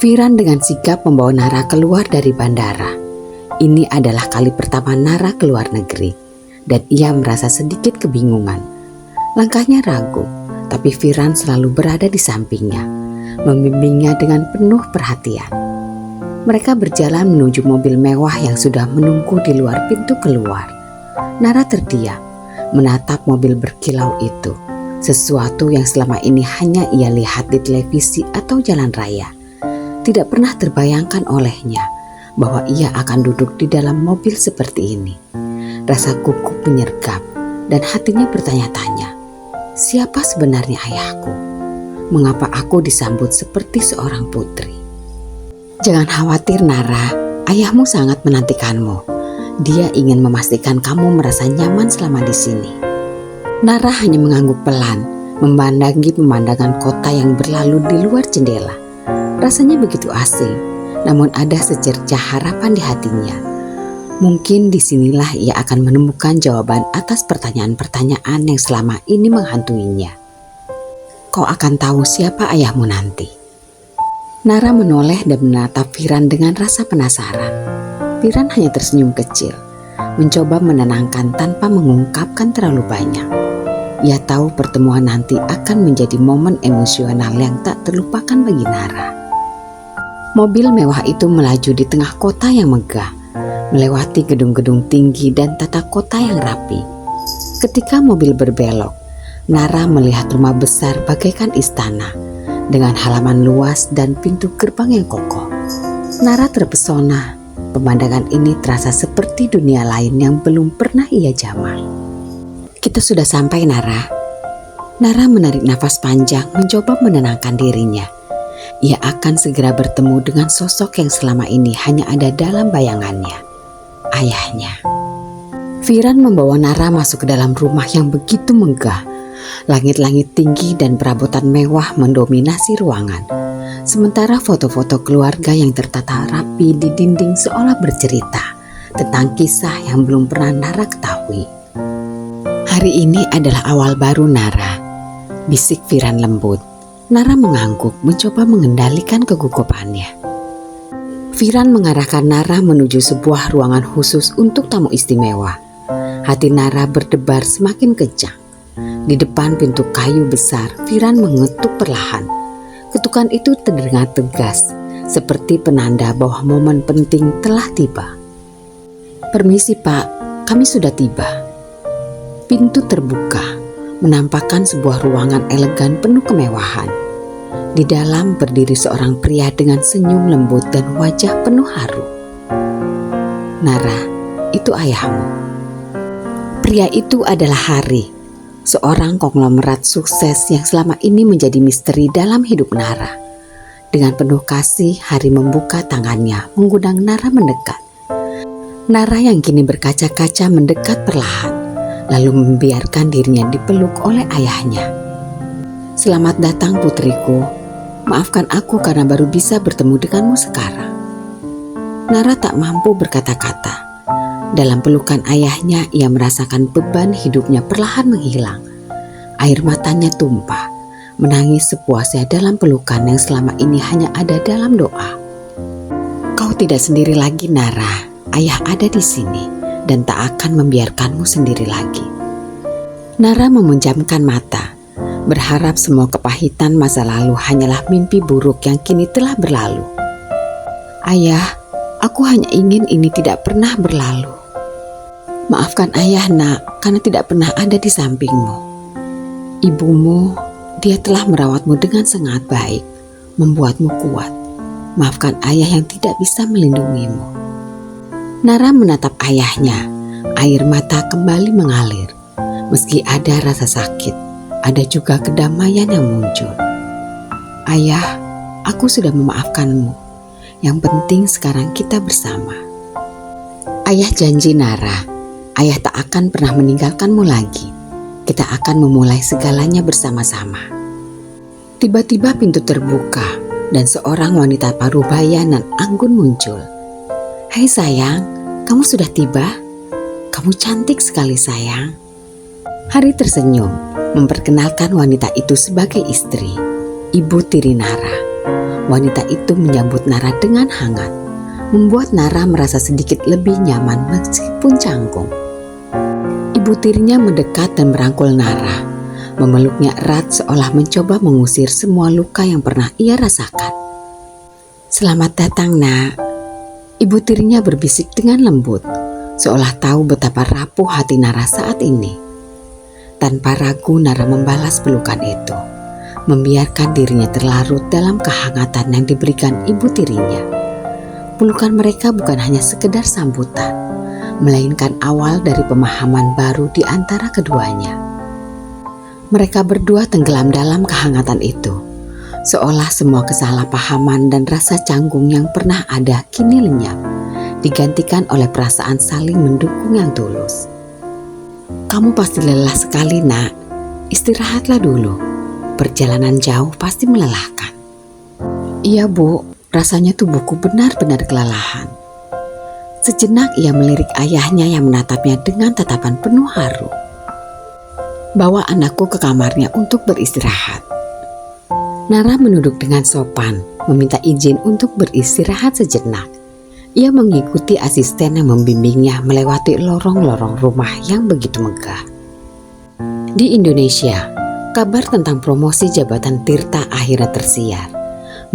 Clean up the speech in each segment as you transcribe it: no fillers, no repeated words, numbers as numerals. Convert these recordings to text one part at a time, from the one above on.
Viran dengan sigap membawa Nara keluar dari bandara. Ini adalah kali pertama Nara keluar negeri, dan ia merasa sedikit kebingungan. Langkahnya ragu, tapi Viran selalu berada di sampingnya, membimbingnya dengan penuh perhatian. Mereka berjalan menuju mobil mewah yang sudah menunggu di luar pintu keluar. Nara terdiam, menatap mobil berkilau itu, sesuatu yang selama ini hanya ia lihat di televisi atau jalan raya. Tidak pernah terbayangkan olehnya bahwa ia akan duduk di dalam mobil seperti ini. Rasa gugup menyergap dan hatinya bertanya-tanya, siapa sebenarnya ayahku? Mengapa aku disambut seperti seorang putri? Jangan khawatir Nara, ayahmu sangat menantikanmu. Dia ingin memastikan kamu merasa nyaman selama di sini. Nara hanya mengangguk pelan, memandangi pemandangan kota yang berlalu di luar jendela. Rasanya begitu asing, namun ada secercah harapan di hatinya. Mungkin disinilah ia akan menemukan jawaban atas pertanyaan-pertanyaan yang selama ini menghantuinya. Kau akan tahu siapa ayahmu nanti. Nara menoleh dan menatap Viran dengan rasa penasaran. Viran hanya tersenyum kecil, mencoba menenangkan tanpa mengungkapkan terlalu banyak. Ia tahu pertemuan nanti akan menjadi momen emosional yang tak terlupakan bagi Nara. Mobil mewah itu melaju di tengah kota yang megah, melewati gedung-gedung tinggi dan tata kota yang rapi. Ketika mobil berbelok, Nara melihat rumah besar bagaikan istana, dengan halaman luas dan pintu gerbang yang kokoh. Nara terpesona, pemandangan ini terasa seperti dunia lain yang belum pernah ia jamah. Kita sudah sampai Nara. Nara menarik nafas panjang mencoba menenangkan dirinya. Ia akan segera bertemu dengan sosok yang selama ini hanya ada dalam bayangannya, ayahnya. Viran membawa Nara masuk ke dalam rumah yang begitu megah. Langit-langit tinggi dan perabotan mewah mendominasi ruangan. Sementara foto-foto keluarga yang tertata rapi di dinding seolah bercerita tentang kisah yang belum pernah Nara ketahui. Hari ini adalah awal baru Nara, bisik Viran lembut. Nara mengangguk mencoba mengendalikan kegugupannya. Viran mengarahkan Nara menuju sebuah ruangan khusus untuk tamu istimewa. Hati Nara berdebar semakin kencang. Di depan pintu kayu besar, Viran mengetuk perlahan. Ketukan itu terdengar tegas, seperti penanda bahwa momen penting telah tiba. Permisi Pak, kami sudah tiba. Pintu terbuka, menampakkan sebuah ruangan elegan penuh kemewahan. Di dalam berdiri seorang pria dengan senyum lembut dan wajah penuh haru. Nara, itu ayahmu. Pria itu adalah Hari, seorang konglomerat sukses yang selama ini menjadi misteri dalam hidup Nara. Dengan penuh kasih, Hari membuka tangannya mengundang Nara mendekat. Nara yang kini berkaca-kaca mendekat perlahan, lalu membiarkan dirinya dipeluk oleh ayahnya. Selamat datang putriku, maafkan aku karena baru bisa bertemu denganmu sekarang. Nara tak mampu berkata-kata. Dalam pelukan ayahnya, ia merasakan beban hidupnya perlahan menghilang. Air matanya tumpah, menangis sepuasnya dalam pelukan yang selama ini hanya ada dalam doa. Kau tidak sendiri lagi Nara, ayah ada di sini dan tak akan membiarkanmu sendiri lagi. Nara memejamkan mata, berharap semua kepahitan masa lalu hanyalah mimpi buruk yang kini telah berlalu. Ayah, aku hanya ingin ini tidak pernah berlalu. Maafkan ayah nak, karena tidak pernah ada di sampingmu. Ibumu, dia telah merawatmu dengan sangat baik, membuatmu kuat. Maafkan ayah yang tidak bisa melindungimu. Nara menatap ayahnya, air mata kembali mengalir. Meski ada rasa sakit, ada juga kedamaian yang muncul. Ayah, aku sudah memaafkanmu. Yang penting sekarang kita bersama. Ayah janji Nara, ayah tak akan pernah meninggalkanmu lagi. Kita akan memulai segalanya bersama-sama. Tiba-tiba pintu terbuka dan seorang wanita parubaya dan anggun muncul. Hai sayang, kamu sudah tiba? Kamu cantik sekali sayang. Hari tersenyum, memperkenalkan wanita itu sebagai istri, ibu tiri Nara. Wanita itu menyambut Nara dengan hangat, membuat Nara merasa sedikit lebih nyaman meskipun canggung. Ibu tirinya mendekat dan merangkul Nara, memeluknya erat seolah mencoba mengusir semua luka yang pernah ia rasakan. "Selamat datang, Nak," ibu tirinya berbisik dengan lembut, seolah tahu betapa rapuh hati Nara saat ini. Tanpa ragu Nara membalas pelukan itu, membiarkan dirinya terlarut dalam kehangatan yang diberikan ibu tirinya. Pelukan mereka bukan hanya sekedar sambutan, melainkan awal dari pemahaman baru di antara keduanya. Mereka berdua tenggelam dalam kehangatan itu, seolah semua kesalahpahaman dan rasa canggung yang pernah ada kini lenyap, digantikan oleh perasaan saling mendukung yang tulus. "Kamu pasti lelah sekali, Nak. Istirahatlah dulu. Perjalanan jauh pasti melelahkan." "Iya, Bu, rasanya tubuhku benar-benar kelelahan." Sejenak ia melirik ayahnya yang menatapnya dengan tatapan penuh haru. "Bawa anakku ke kamarnya untuk beristirahat." Nara menunduk dengan sopan, meminta izin untuk beristirahat sejenak. Ia mengikuti asisten yang membimbingnya melewati lorong-lorong rumah yang begitu megah. Di Indonesia, kabar tentang promosi jabatan Tirta akhirnya tersiar,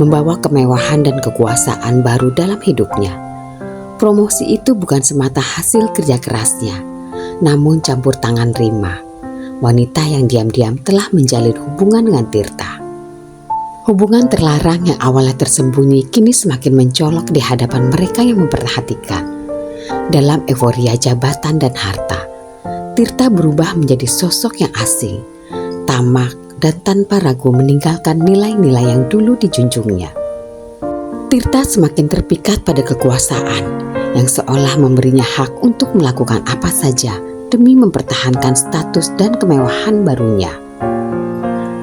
membawa kemewahan dan kekuasaan baru dalam hidupnya. Promosi itu bukan semata hasil kerja kerasnya, namun campur tangan Rima, wanita yang diam-diam telah menjalin hubungan dengan Tirta. Hubungan terlarang yang awalnya tersembunyi kini semakin mencolok di hadapan mereka yang memperhatikan. Dalam euforia jabatan dan harta, Tirta berubah menjadi sosok yang asing, tamak, dan tanpa ragu meninggalkan nilai-nilai yang dulu dijunjungnya. Tirta semakin terpikat pada kekuasaan yang seolah memberinya hak untuk melakukan apa saja demi mempertahankan status dan kemewahan barunya.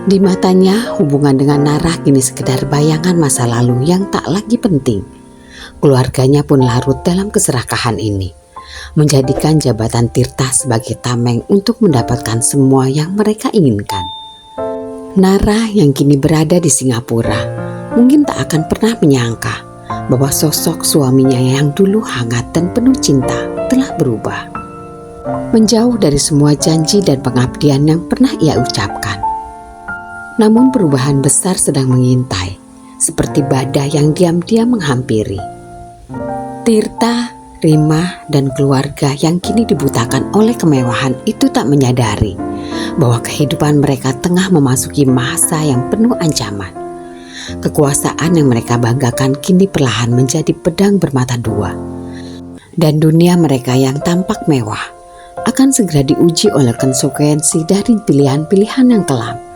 Di matanya, hubungan dengan Nara kini sekedar bayangan masa lalu yang tak lagi penting. Keluarganya pun larut dalam keserakahan ini, menjadikan jabatan Tirta sebagai tameng untuk mendapatkan semua yang mereka inginkan. Nara yang kini berada di Singapura mungkin tak akan pernah menyangka bahwa sosok suaminya yang dulu hangat dan penuh cinta telah berubah, menjauh dari semua janji dan pengabdian yang pernah ia ucapkan. Namun perubahan besar sedang mengintai, seperti badai yang diam-diam menghampiri. Tirta, Rima, dan keluarga yang kini dibutakan oleh kemewahan itu tak menyadari bahwa kehidupan mereka tengah memasuki masa yang penuh ancaman. Kekuasaan yang mereka banggakan kini perlahan menjadi pedang bermata dua. Dan dunia mereka yang tampak mewah akan segera diuji oleh konsekuensi dari pilihan-pilihan yang kelam.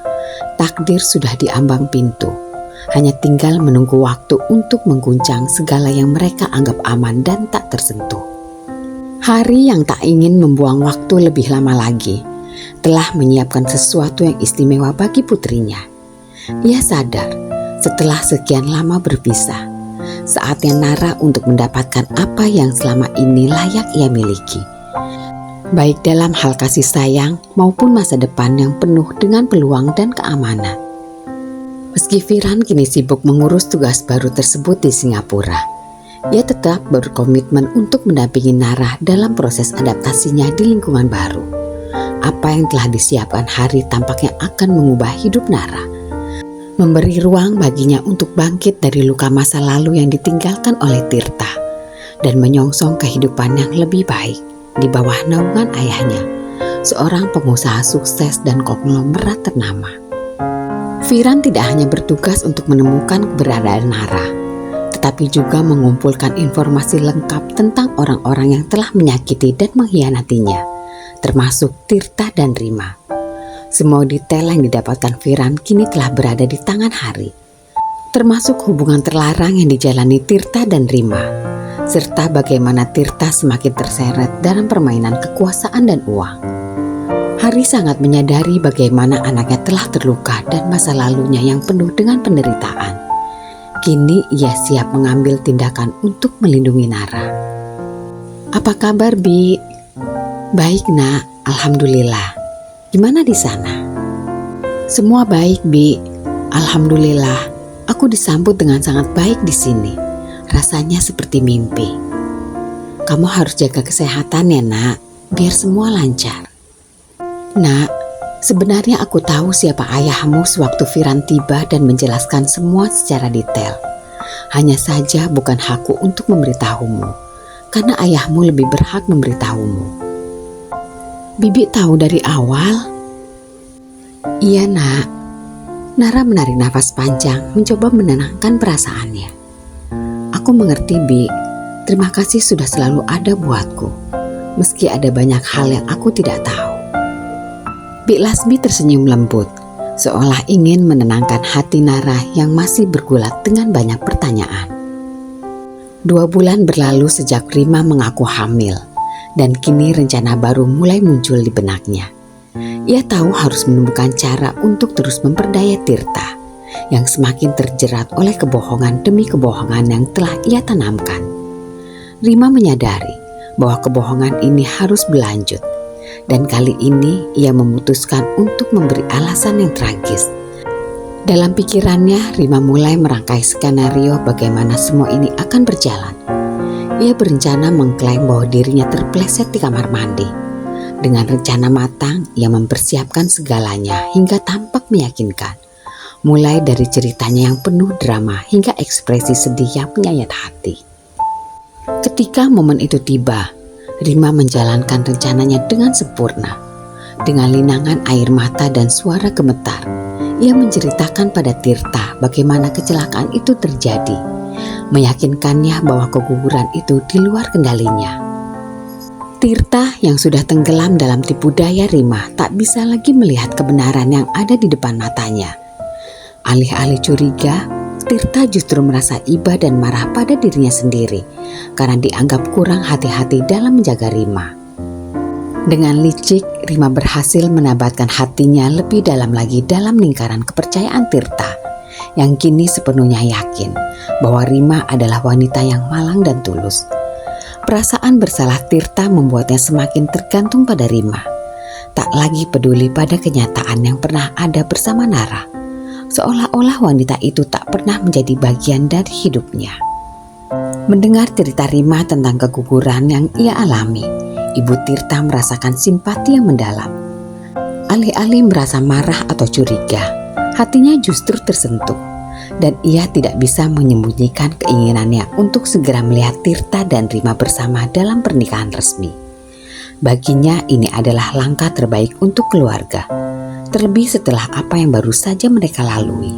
Takdir sudah diambang pintu, hanya tinggal menunggu waktu untuk mengguncang segala yang mereka anggap aman dan tak tersentuh. Hari yang tak ingin membuang waktu lebih lama lagi telah menyiapkan sesuatu yang istimewa bagi putrinya. Ia sadar setelah sekian lama berpisah, saatnya Nara untuk mendapatkan apa yang selama ini layak ia miliki, baik dalam hal kasih sayang maupun masa depan yang penuh dengan peluang dan keamanan. Meski Firan kini sibuk mengurus tugas baru tersebut di Singapura, ia tetap berkomitmen untuk mendampingi Nara dalam proses adaptasinya di lingkungan baru. Apa yang telah disiapkan Hari tampaknya akan mengubah hidup Nara, memberi ruang baginya untuk bangkit dari luka masa lalu yang ditinggalkan oleh Tirta dan menyongsong kehidupan yang lebih baik di bawah naungan ayahnya, seorang pengusaha sukses dan konglomerat ternama. Firan tidak hanya bertugas untuk menemukan keberadaan Nara, tetapi juga mengumpulkan informasi lengkap tentang orang-orang yang telah menyakiti dan mengkhianatinya, termasuk Tirta dan Rima. Semua detail yang didapatkan Firan kini telah berada di tangan Hari, termasuk hubungan terlarang yang dijalani Tirta dan Rima, serta bagaimana Tirta semakin terseret dalam permainan kekuasaan dan uang. Hari sangat menyadari bagaimana anaknya telah terluka dan masa lalunya yang penuh dengan penderitaan. Kini ia siap mengambil tindakan untuk melindungi Nara. "Apa kabar, Bi?" "Baik, Nak. Alhamdulillah. Gimana di sana?" "Semua baik, Bi. Alhamdulillah. Aku Aku disambut dengan sangat baik di sini. Rasanya seperti mimpi. Kamu harus jaga kesehatan ya nak, biar semua lancar. Nak, sebenarnya aku tahu siapa ayahmu sewaktu Firan tiba dan menjelaskan semua secara detail. Hanya saja bukan hakku untuk memberitahumu, karena ayahmu lebih berhak memberitahumu. Bibi tahu dari awal? Iya nak. Nara menarik nafas panjang, mencoba menenangkan perasaannya. Aku mengerti, Bi. Terima kasih sudah selalu ada buatku, meski ada banyak hal yang aku tidak tahu. Bi Lasmi tersenyum lembut, seolah ingin menenangkan hati Nara yang masih bergulat dengan banyak pertanyaan. 2 bulan berlalu sejak Rima mengaku hamil, dan kini rencana baru mulai muncul di benaknya. Ia tahu harus menemukan cara untuk terus memperdaya Tirta yang semakin terjerat oleh kebohongan demi kebohongan yang telah ia tanamkan. Rima menyadari bahwa kebohongan ini harus berlanjut, dan kali ini ia memutuskan untuk memberi alasan yang tragis. Dalam pikirannya, Rima mulai merangkai skenario bagaimana semua ini akan berjalan. Ia berencana mengklaim bahwa dirinya terpleset di kamar mandi. Dengan rencana matang, ia mempersiapkan segalanya hingga tampak meyakinkan. Mulai dari ceritanya yang penuh drama hingga ekspresi sedih yang menyayat hati. Ketika momen itu tiba, Rima menjalankan rencananya dengan sempurna. Dengan linangan air mata dan suara gemetar, ia menceritakan pada Tirta bagaimana kecelakaan itu terjadi, meyakinkannya bahwa keguguran itu di luar kendalinya. Tirta yang sudah tenggelam dalam tipu daya Rima tak bisa lagi melihat kebenaran yang ada di depan matanya. Alih-alih curiga, Tirta justru merasa iba dan marah pada dirinya sendiri karena dianggap kurang hati-hati dalam menjaga Rima. Dengan licik, Rima berhasil menabatkan hatinya lebih dalam lagi dalam lingkaran kepercayaan Tirta yang kini sepenuhnya yakin bahwa Rima adalah wanita yang malang dan tulus. Perasaan bersalah Tirta membuatnya semakin tergantung pada Rima, tak lagi peduli pada kenyataan yang pernah ada bersama Nara, seolah-olah wanita itu tak pernah menjadi bagian dari hidupnya. Mendengar cerita Rima tentang keguguran yang ia alami, Ibu Tirta merasakan simpati yang mendalam. Alih-alih merasa marah atau curiga, hatinya justru tersentuh. Dan ia tidak bisa menyembunyikan keinginannya untuk segera melihat Tirta dan Rima bersama dalam pernikahan resmi. Baginya ini adalah langkah terbaik untuk keluarga, terlebih setelah apa yang baru saja mereka lalui.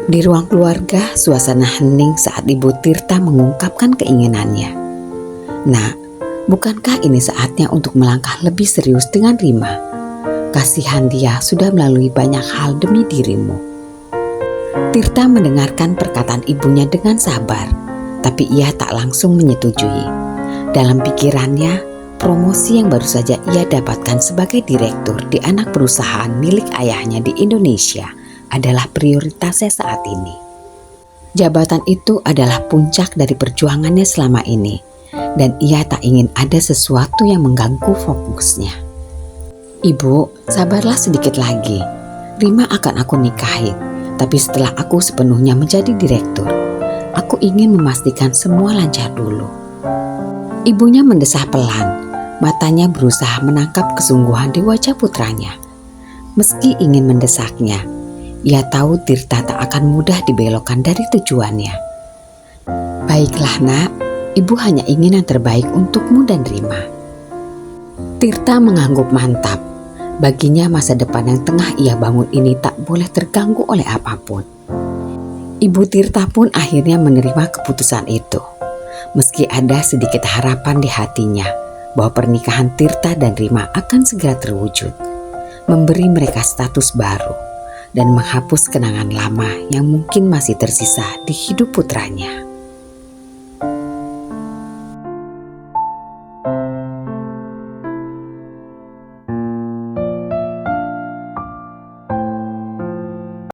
Di ruang keluarga, suasana hening saat Ibu Tirta mengungkapkan keinginannya. Nak, bukankah ini saatnya untuk melangkah lebih serius dengan Rima? Kasihan dia sudah melalui banyak hal demi dirimu. Tirta mendengarkan perkataan ibunya dengan sabar, tapi ia tak langsung menyetujui. Dalam pikirannya, promosi yang baru saja ia dapatkan sebagai direktur di anak perusahaan milik ayahnya di Indonesia adalah prioritasnya saat ini. Jabatan itu adalah puncak dari perjuangannya selama ini, dan ia tak ingin ada sesuatu yang mengganggu fokusnya. Ibu, sabarlah sedikit lagi. Rima akan aku nikahi. Tapi setelah aku sepenuhnya menjadi direktur, aku ingin memastikan semua lancar dulu. Ibunya mendesah pelan, matanya berusaha menangkap kesungguhan di wajah putranya. Meski ingin mendesaknya, ia tahu Tirta tak akan mudah dibelokkan dari tujuannya. Baiklah nak, ibu hanya ingin yang terbaik untukmu dan Rima. Tirta mengangguk mantap. Baginya masa depan yang tengah ia bangun ini tak boleh terganggu oleh apapun. Ibu Tirta pun akhirnya menerima keputusan itu. Meski ada sedikit harapan di hatinya bahwa pernikahan Tirta dan Rima akan segera terwujud, memberi mereka status baru dan menghapus kenangan lama yang mungkin masih tersisa di hidup putranya.